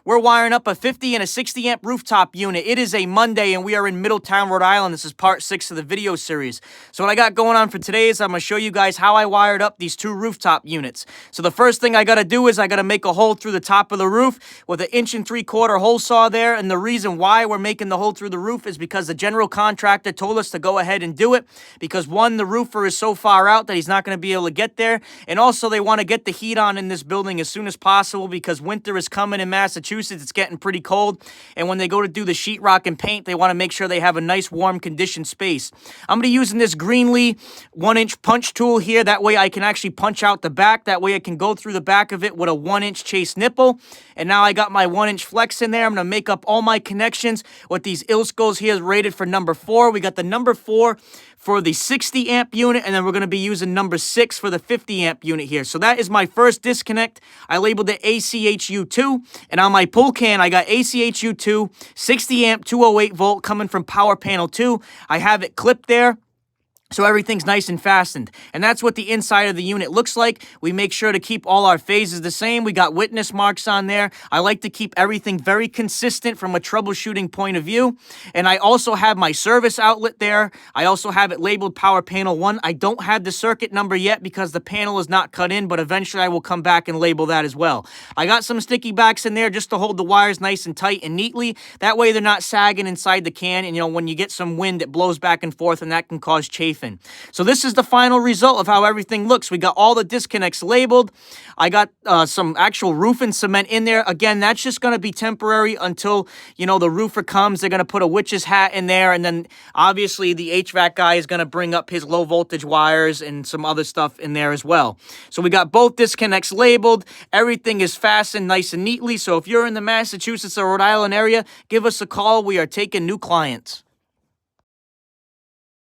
We're wiring up a 50 and a 60 amp rooftop unit. It is a Monday and we are in Middletown, Rhode Island. This is part 6 of the video series. So what I got going on for today is I'm going to show you guys how I wired up these 2 rooftop units. So the first thing I got to do is I got to make a hole through the top of the roof with an 1 3/4 hole saw there. And the reason why we're making the hole through the roof is because the general contractor told us to go ahead and do it. Because one, the roofer is so far out that he's not going to be able to get there. And also they want to get the heat on in this building as soon as possible because winter is coming in Massachusetts. It's getting pretty cold, and when they go to do the sheetrock and paint, they want to make sure they have a nice warm conditioned space. I'm going to be using this Greenlee 1-inch punch tool here. That way I can actually punch out the back. That way I can go through the back of it with a 1-inch chase nipple. And now I got my 1-inch flex in there. I'm going to make up all my connections with these Ilskos here rated for number 4. We got the number 4 for the 60 amp unit, and then we're going to be using number 6 for the 50 amp unit here. So that is my first disconnect. I labeled it ACHU2, and on my pull can, I got ACHU2, 60 amp, 208 volt coming from power panel 2. I have it clipped there, so everything's nice and fastened. And that's what the inside of the unit looks like. We make sure to keep all our phases the same. We got witness marks on there. I like to keep everything very consistent from a troubleshooting point of view. And I also have my service outlet there. I also have it labeled power panel 1. I don't have the circuit number yet because the panel is not cut in, but eventually I will come back and label that as well. I got some sticky backs in there just to hold the wires nice and tight and neatly. That way they're not sagging inside the can. And, when you get some wind, it blows back and forth, and that can cause chafing. So this is the final result of how everything looks. We got all the disconnects labeled. I got some actual roofing cement in there. Again, that's just going to be temporary until, the roofer comes. They're going to put a witch's hat in there. And then obviously the HVAC guy is going to bring up his low voltage wires and some other stuff in there as well. So we got both disconnects labeled. Everything is fastened nice and neatly. So if you're in the Massachusetts or Rhode Island area, give us a call. We are taking new clients.